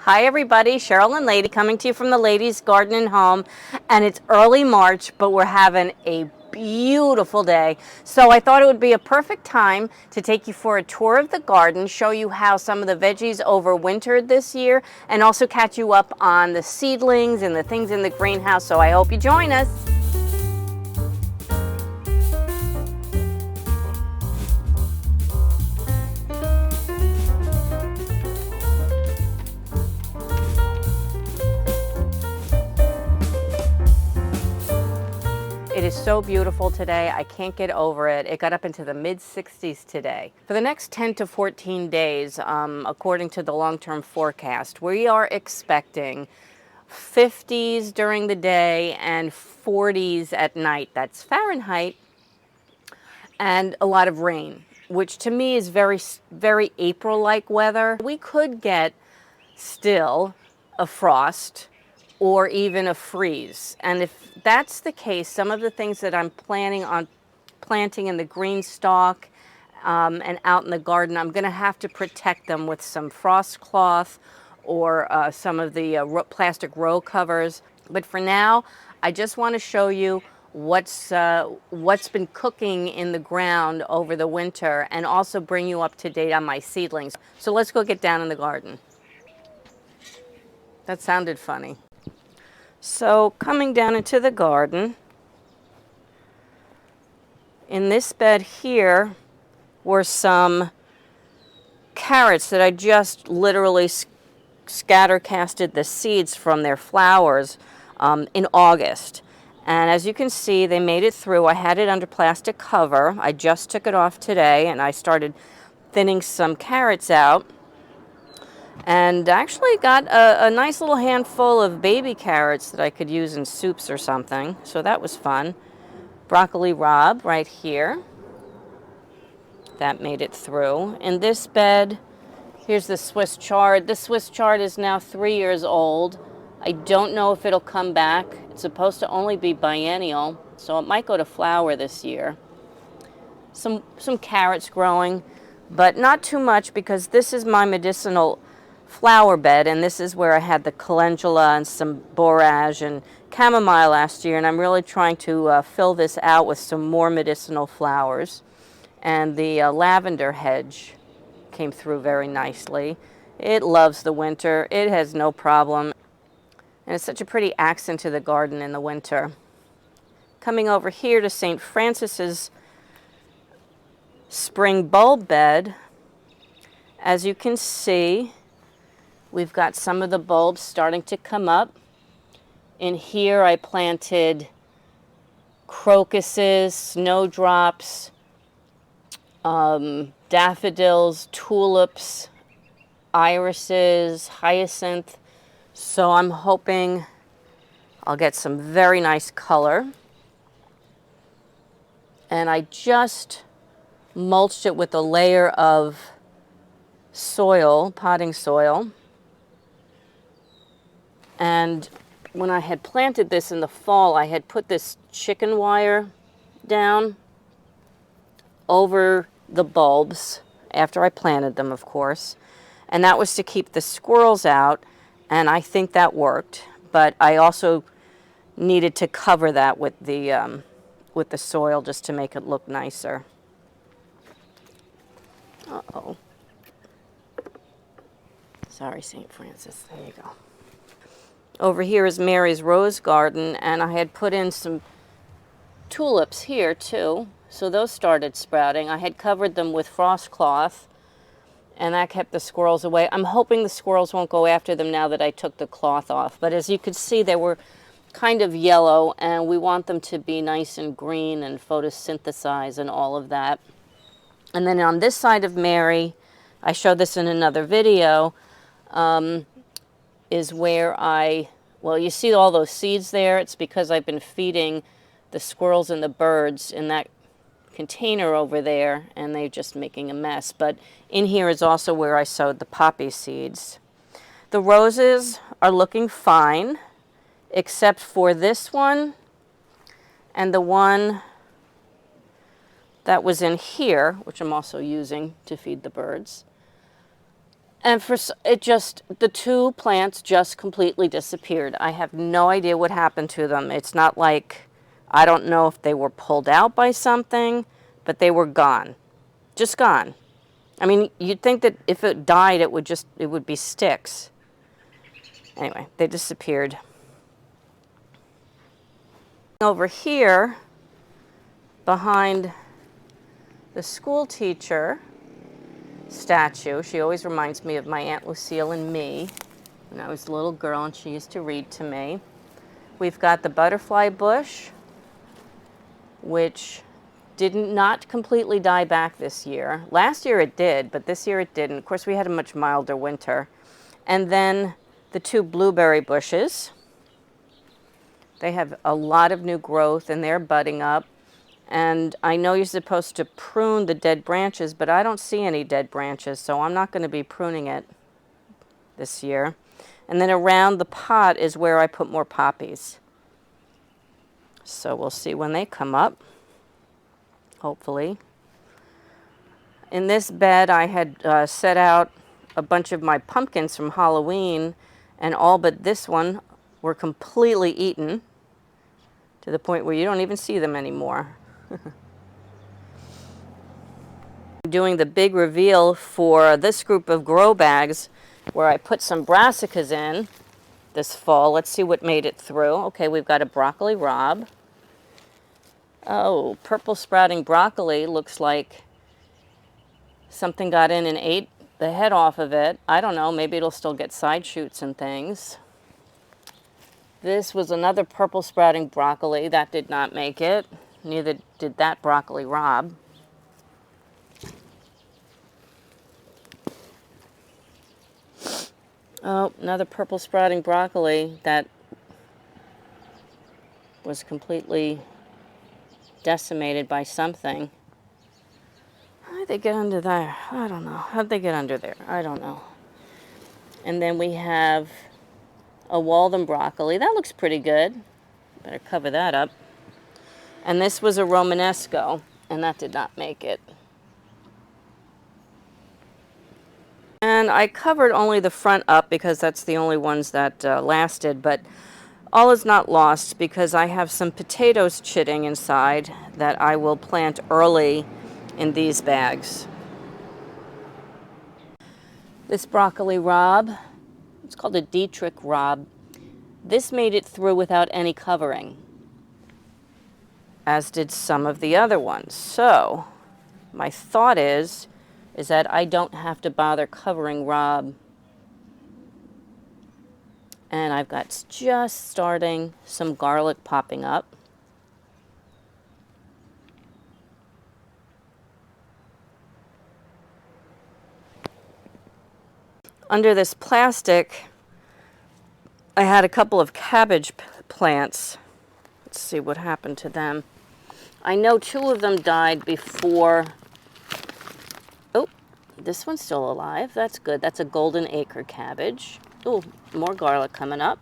Hi everybody, Cheryl and Lady coming to you from the Ladies Garden and Home, and it's early March, but we're having a beautiful day. So I thought it would be a perfect time to take you for a tour of the garden, show you how some of the veggies overwintered this year, and also catch you up on the seedlings and the things in the greenhouse. So I hope you join us. It is so beautiful today. I can't get over it. It got up into the mid-60s today. For the next 10 to 14 days, according to the long-term forecast, we are expecting 50s during the day and 40s at night. That's Fahrenheit, and a lot of rain, which to me is very, very April-like weather. We could get still a frost or even a freeze. And if that's the case, some of the things that I'm planning on planting in the green stalk and out in the garden, I'm gonna have to protect them with some frost cloth or some of the plastic row covers. But for now, I just wanna show you what's been cooking in the ground over the winter and also bring you up to date on my seedlings. So let's go get down in the garden. That sounded funny. So coming down into the garden, in this bed here were some carrots that I just literally scatter casted the seeds from their flowers in August. And as you can see, they made it through. I had it under plastic cover. I just took it off today and I started thinning some carrots out. And actually got a nice little handful of baby carrots that I could use in soups or something. So that was fun. Broccoli rabe right here. That made it through. In this bed, here's the Swiss chard. The Swiss chard is now 3 years old. I don't know if it'll come back. It's supposed to only be biennial, so it might go to flower this year. Some carrots growing, but not too much because this is my medicinal flower bed, and this is where I had the calendula and some borage and chamomile last year, and I'm really trying to fill this out with some more medicinal flowers. And the lavender hedge came through very nicely. It loves the winter. It has no problem, and it's such a pretty accent to the garden in the winter. Coming over here to St. Francis's spring bulb bed, as you can see, we've got some of the bulbs starting to come up. In here I planted crocuses, snowdrops, daffodils, tulips, irises, hyacinth. So I'm hoping I'll get some very nice color. And I just mulched it with a layer of soil, potting soil. And when I had planted this in the fall, I had put this chicken wire down over the bulbs after I planted them, of course. And that was to keep the squirrels out, and I think that worked. But I also needed to cover that with the soil just to make it look nicer. Uh-oh. Sorry, St. Francis. There you go. Over here is Mary's rose garden, and I had put in some tulips here too, so those started sprouting. I had covered them with frost cloth, and that kept the squirrels away. I'm hoping the squirrels won't go after them now that I took the cloth off, but as you could see, they were kind of yellow, and we want them to be nice and green and photosynthesize and all of that. And then on this side of Mary, I showed this in another video, is where well, you see all those seeds there? It's because I've been feeding the squirrels and the birds in that container over there, and they're just making a mess. But in here is also where I sowed the poppy seeds. The roses are looking fine, except for this one and the one that was in here, which I'm also using to feed the birds. And the two plants just completely disappeared. I have no idea what happened to them. It's not like, I don't know if they were pulled out by something, but they were gone. Just gone. I mean, you'd think that if it died, it would be sticks. Anyway, they disappeared. Over here, behind the school teacher statue, she always reminds me of my Aunt Lucille and me when I was a little girl and she used to read to me. We've got the butterfly bush, which did not completely die back this year. Last year it did, but this year it didn't. Of course, we had a much milder winter. And then the two blueberry bushes. They have a lot of new growth and they're budding up. And I know you're supposed to prune the dead branches, but I don't see any dead branches, so I'm not going to be pruning it this year. And then around the pot is where I put more poppies. So we'll see when they come up, hopefully. In this bed, I had set out a bunch of my pumpkins from Halloween, and all but this one were completely eaten to the point where you don't even see them anymore. I'm doing the big reveal for this group of grow bags where I put some brassicas in this fall. Let's see what made it through. Okay, we've got a broccoli rabe. Oh, purple sprouting broccoli looks like something got in and ate the head off of it. I don't know, maybe it'll still get side shoots and things. This was another purple sprouting broccoli. That did not make it. Neither did that broccoli rabe. Oh, another purple sprouting broccoli that was completely decimated by something. How did they get under there? I don't know. How'd they get under there? I don't know. And then we have a Walden broccoli. That looks pretty good. Better cover that up. And this was a Romanesco, and that did not make it. And I covered only the front up because that's the only ones that lasted, but all is not lost because I have some potatoes chitting inside that I will plant early in these bags. This broccoli rabe, it's called a Dietrich rabe. This made it through without any covering, as did some of the other ones. So my thought is that I don't have to bother covering rabe. And I've got just starting some garlic popping up. Under this plastic, I had a couple of cabbage plants. Let's see what happened to them. I know two of them died before. Oh, this one's still alive. That's good. That's a golden acre cabbage. Oh, more garlic coming up.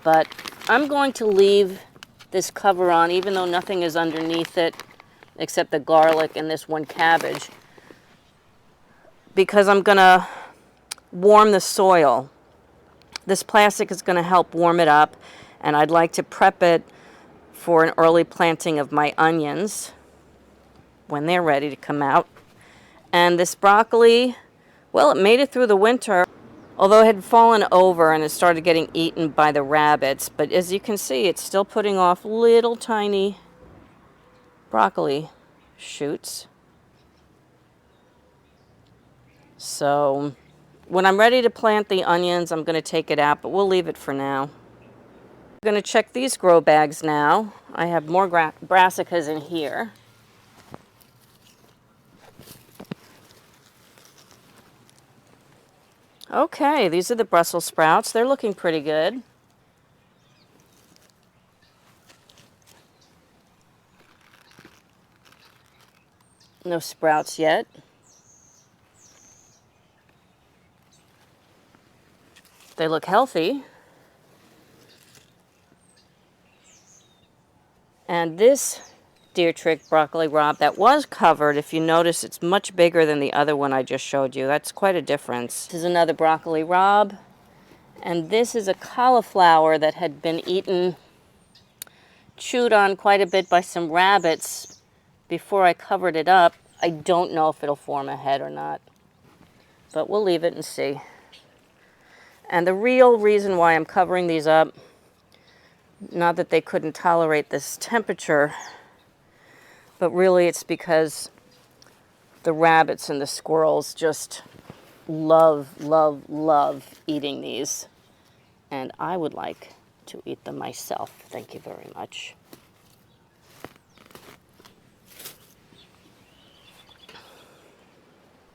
But I'm going to leave this cover on, even though nothing is underneath it except the garlic and this one cabbage, because I'm going to warm the soil. This plastic is going to help warm it up, and I'd like to prep it for an early planting of my onions when they're ready to come out. And this broccoli, well, it made it through the winter, although it had fallen over and it started getting eaten by the rabbits. But as you can see, it's still putting off little tiny broccoli shoots. So when I'm ready to plant the onions, I'm going to take it out, but we'll leave it for now. I'm going to check these grow bags now. I have more brassicas in here. Okay, these are the Brussels sprouts. They're looking pretty good. No sprouts yet. They look healthy. And this deer trick broccoli rabe that was covered. If you notice, it's much bigger than the other one I just showed you. That's quite a difference. This is another broccoli rabe. And this is a cauliflower that had been chewed on quite a bit by some rabbits before I covered it up. I don't know if it'll form a head or not, but we'll leave it and see. And the real reason why I'm covering these up, not that they couldn't tolerate this temperature, but really it's because the rabbits and the squirrels just love, love, love eating these. And I would like to eat them myself. Thank you very much.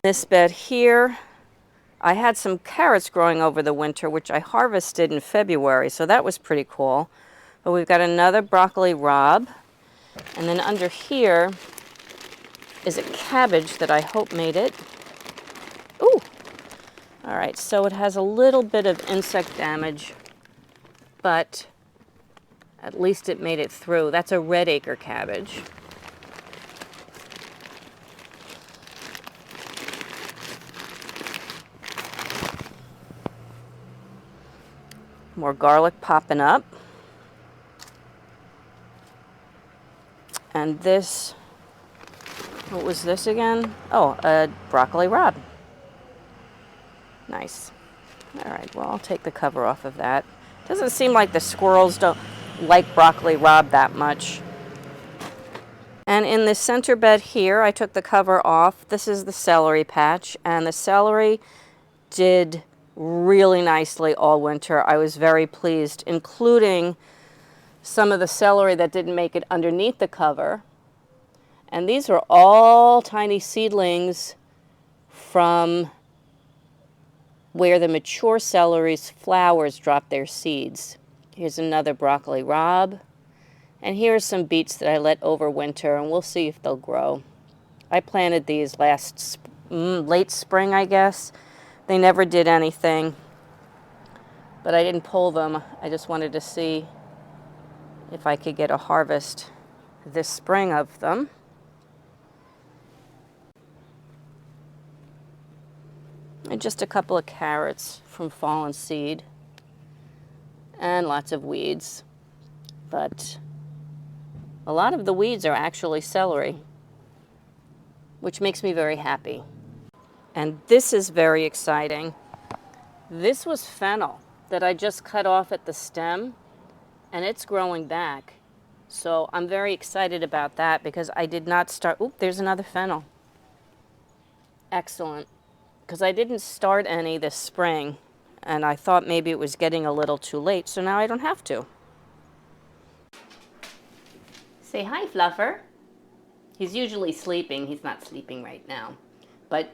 This bed here, I had some carrots growing over the winter, which I harvested in February, so that was pretty cool. But we've got another broccoli rabe, and then under here is a cabbage that I hope made it. Ooh! All right, so it has a little bit of insect damage, but at least it made it through. That's a red acre cabbage. More garlic popping up. And this, what was this again? Oh, a broccoli rabe. Nice. All right, well, I'll take the cover off of that. Doesn't seem like the squirrels don't like broccoli rabe that much. And in the center bed here, I took the cover off. This is the celery patch, and the celery did really nicely all winter. I was very pleased, including some of the celery that didn't make it underneath the cover. And these are all tiny seedlings from where the mature celery's flowers drop their seeds. Here's another broccoli rabe. And here are some beets that I let overwinter, and we'll see if they'll grow. I planted these late spring, I guess. They never did anything, but I didn't pull them. I just wanted to see if I could get a harvest this spring of them. And just a couple of carrots from fallen seed, and lots of weeds. But a lot of the weeds are actually celery, which makes me very happy. And this is very exciting. This was fennel that I just cut off at the stem, and it's growing back. So I'm very excited about that because I did not start, oop, there's another fennel. Excellent. Because I didn't start any this spring, and I thought maybe it was getting a little too late, so now I don't have to. Say hi, Fluffer. He's usually sleeping. He's not sleeping right now. But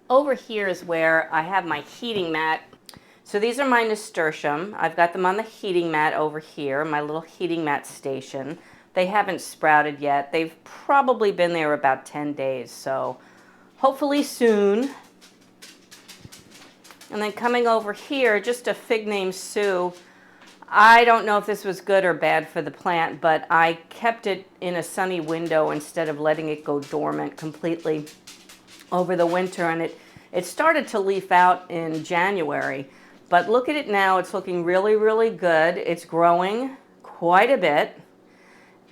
over here is where I have my heating mat. So these are my nasturtium. I've got them on the heating mat over here, my little heating mat station. They haven't sprouted yet. They've probably been there about 10 days, so hopefully soon. And then coming over here, just a fig named Sue. I don't know if this was good or bad for the plant, but I kept it in a sunny window instead of letting it go dormant completely over the winter, and it started to leaf out in January. But look at it now. It's looking really, really good. It's growing quite a bit.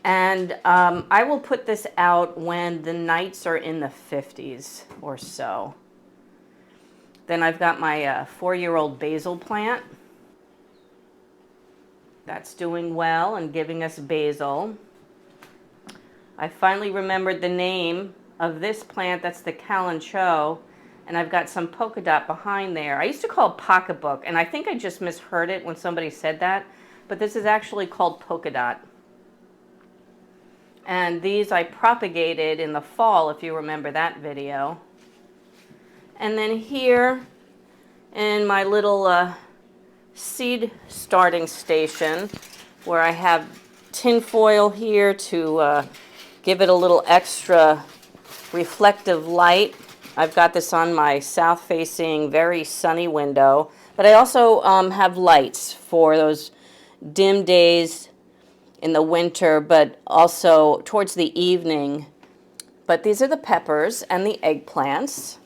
And I will put this out when the nights are in the 50s or so. Then I've got my 4-year-old basil plant. That's doing well and giving us basil. I finally remembered the name of this plant. That's the calancho. And I've got some polka dot behind there. I used to call it pocketbook, and I think I just misheard it when somebody said that. But this is actually called polka dot. And these I propagated in the fall, if you remember that video. And then here in my little seed starting station, where I have tin foil here to give it a little extra reflective light. I've got this on my south-facing, very sunny window. But I also have lights for those dim days in the winter, but also towards the evening. But these are the peppers and the eggplants.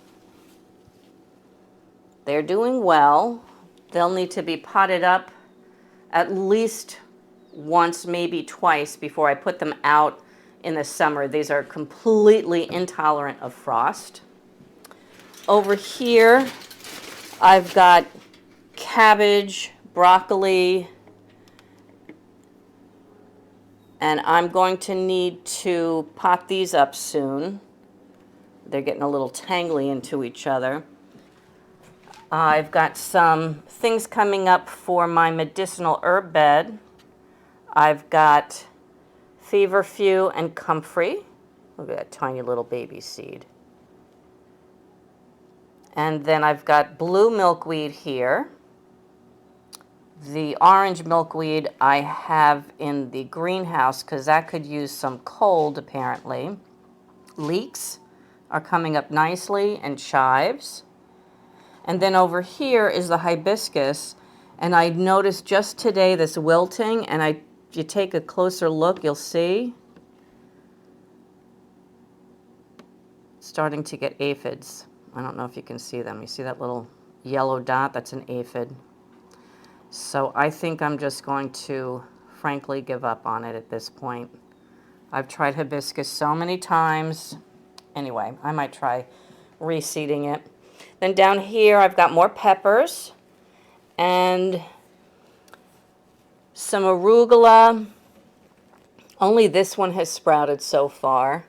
They're doing well. They'll need to be potted up at least once, maybe twice, before I put them out in the summer. These are completely intolerant of frost. Over here, I've got cabbage, broccoli, and I'm going to need to pot these up soon. They're getting a little tangly into each other. I've got some things coming up for my medicinal herb bed. I've got feverfew and comfrey. Look at that tiny little baby seed. And then I've got blue milkweed here. The orange milkweed I have in the greenhouse because that could use some cold apparently. Leeks are coming up nicely, and chives. And then over here is the hibiscus, and I noticed just today this wilting, and if you take a closer look, you'll see it's starting to get aphids. I don't know if you can see them. You see that little yellow dot? That's an aphid. So I think I'm just going to frankly give up on it at this point. I've tried hibiscus so many times. Anyway, I might try reseeding it. Then down here I've got more peppers and some arugula. Only this one has sprouted so far.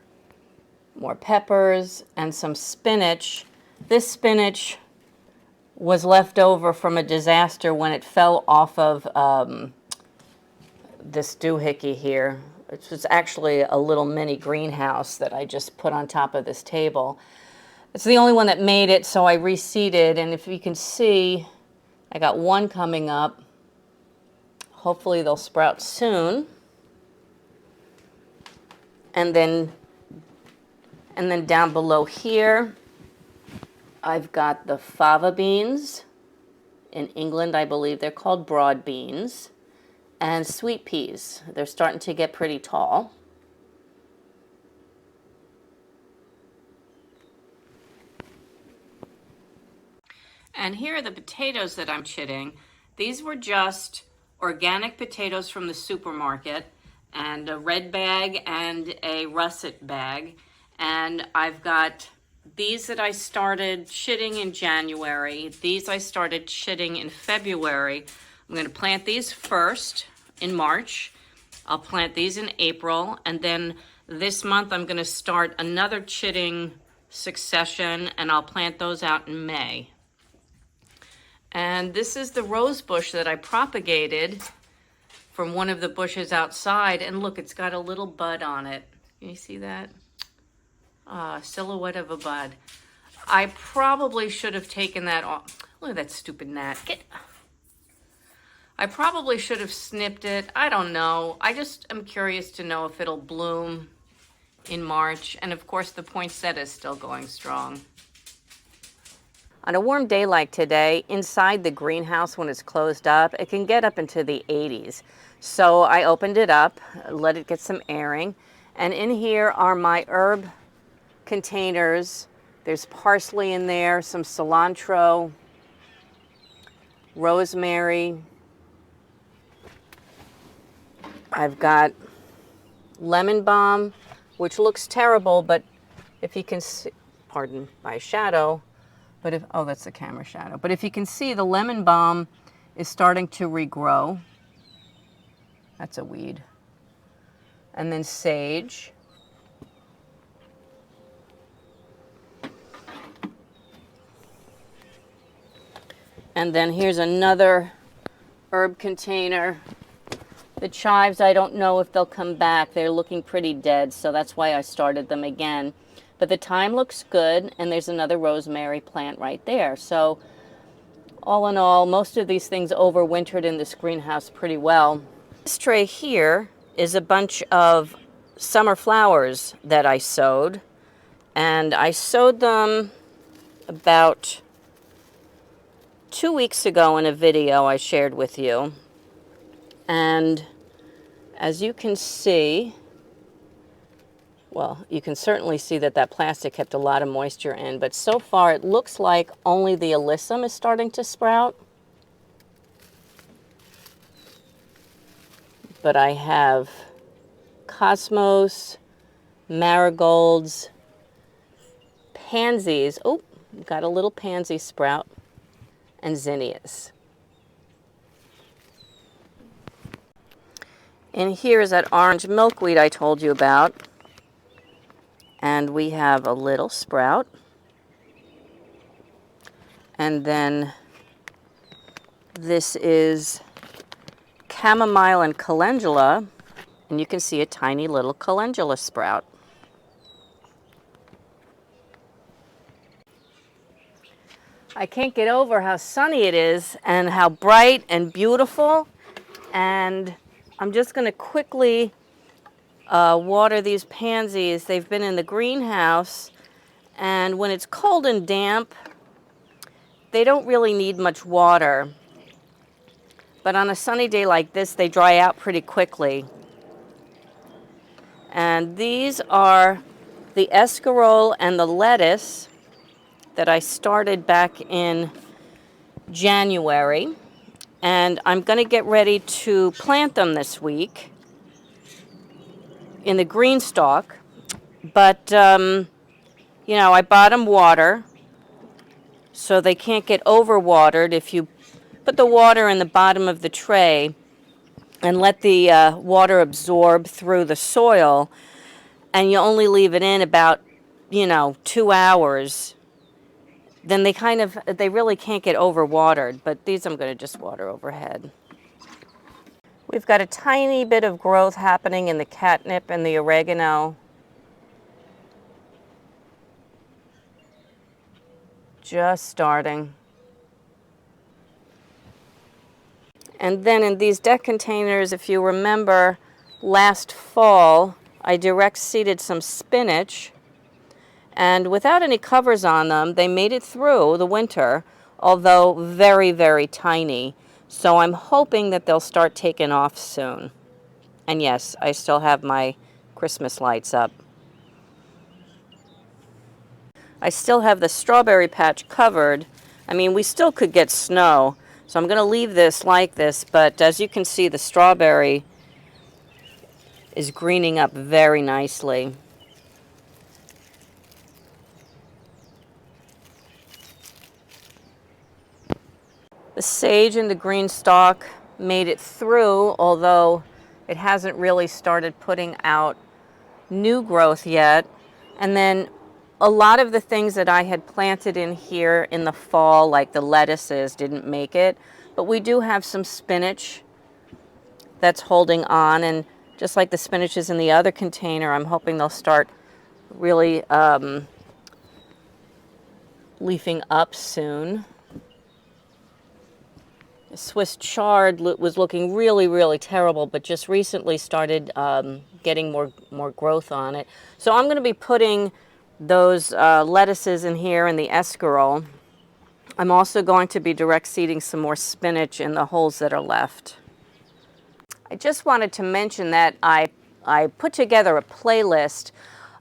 More peppers and some spinach. This spinach was left over from a disaster when it fell off of this doohickey here. It was actually a little mini greenhouse that I just put on top of this table. It's the only one that made it, so I reseeded, and if you can see, I got one coming up. Hopefully they'll sprout soon. And then down below here, I've got the fava beans. In England, I believe they're called broad beans. And sweet peas. They're starting to get pretty tall. And here are the potatoes that I'm chitting. These were just organic potatoes from the supermarket, and a red bag and a russet bag. And I've got these that I started chitting in January. These I started chitting in February. I'm going to plant these first in March. I'll plant these in April, and then this month I'm going to start another chitting succession, and I'll plant those out in May. And this is the rose bush that I propagated from one of the bushes outside, and look, it's got a little bud on it. Can you see that? Silhouette of a bud. I probably should have taken that off. Look at that stupid gnat. I probably should have snipped it. I don't know. I just am curious to know if it'll bloom in March. And of course, the poinsettia is still going strong. On a warm day like today, inside the greenhouse when it's closed up, it can get up into the 80s. So I opened it up, let it get some airing. And in here are my herb containers. There's parsley in there, some cilantro, rosemary. I've got lemon balm, which looks terrible, but if you can see, pardon my shadow, but if, oh, that's the camera shadow. But if you can see, the lemon balm is starting to regrow. That's a weed. And then sage. And then here's another herb container. The chives, I don't know if they'll come back. They're looking pretty dead, so that's why I started them again. But the thyme looks good, and there's another rosemary plant right there. So all in all, most of these things overwintered in this greenhouse pretty well. This tray here is a bunch of summer flowers that I sowed. And I sowed them about 2 weeks ago in a video I shared with you. And As you can see, well, you can certainly see that that plastic kept a lot of moisture in, but so far it looks like only the alyssum is starting to sprout. But I have cosmos, marigolds, pansies. Oh, got a little pansy sprout, and zinnias. And here is that orange milkweed I told you about. And we have a little sprout. And then this is chamomile and calendula. And you can see a tiny little calendula sprout. I can't get over how sunny it is and how bright and beautiful. And I'm just going to quickly water these pansies. They've been in the greenhouse, and when it's cold and damp, they don't really need much water. But on a sunny day like this, they dry out pretty quickly. And these are the escarole and the lettuce that I started back in January. And I'm going to get ready to plant them this week in the green stalk. But, you know, I bought them water so they can't get overwatered. If you put the water in the bottom of the tray and let the water absorb through the soil, and you only leave it in about, 2 hours, then they really can't get overwatered. But these I'm going to just water overhead. We've got a tiny bit of growth happening in the catnip and the oregano. Just starting. And then in these deck containers, if you remember, last fall, I direct seeded some spinach. And without any covers on them, they made it through the winter, although very, very tiny. So I'm hoping that they'll start taking off soon. And yes, I still have my Christmas lights up. I still have the strawberry patch covered. I mean, we still could get snow. So I'm going to leave this like this, but as you can see, the strawberry is greening up very nicely. The sage and the green stalk made it through, although it hasn't really started putting out new growth yet. And then a lot of the things that I had planted in here in the fall, like the lettuces, didn't make it. But we do have some spinach that's holding on. And just like the spinach is in the other container, I'm hoping they'll start really leafing up soon. The Swiss chard was looking really, really terrible, but just recently started getting more growth on it. So I'm going to be putting those lettuces in here and the escarole. I'm also going to be direct seeding some more spinach in the holes that are left. I just wanted to mention that I put together a playlist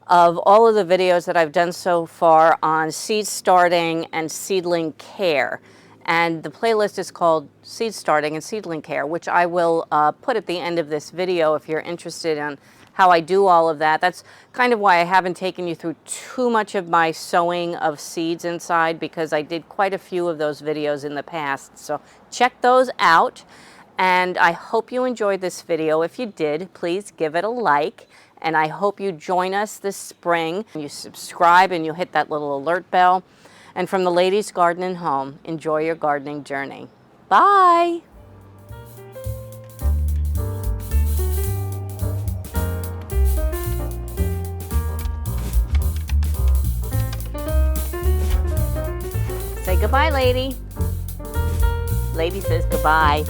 of all of the videos that I've done so far on seed starting and seedling care. And the playlist is called Seed Starting and Seedling Care, which I will put at the end of this video if you're interested in how I do all of that. That's kind of why I haven't taken you through too much of my sowing of seeds inside, because I did quite a few of those videos in the past. So check those out. And I hope you enjoyed this video. If you did, please give it a like. And I hope you join us this spring. You subscribe and you hit that little alert bell. And from the Ladies Garden and Home, enjoy your gardening journey. Bye! Say goodbye, lady. Lady says goodbye.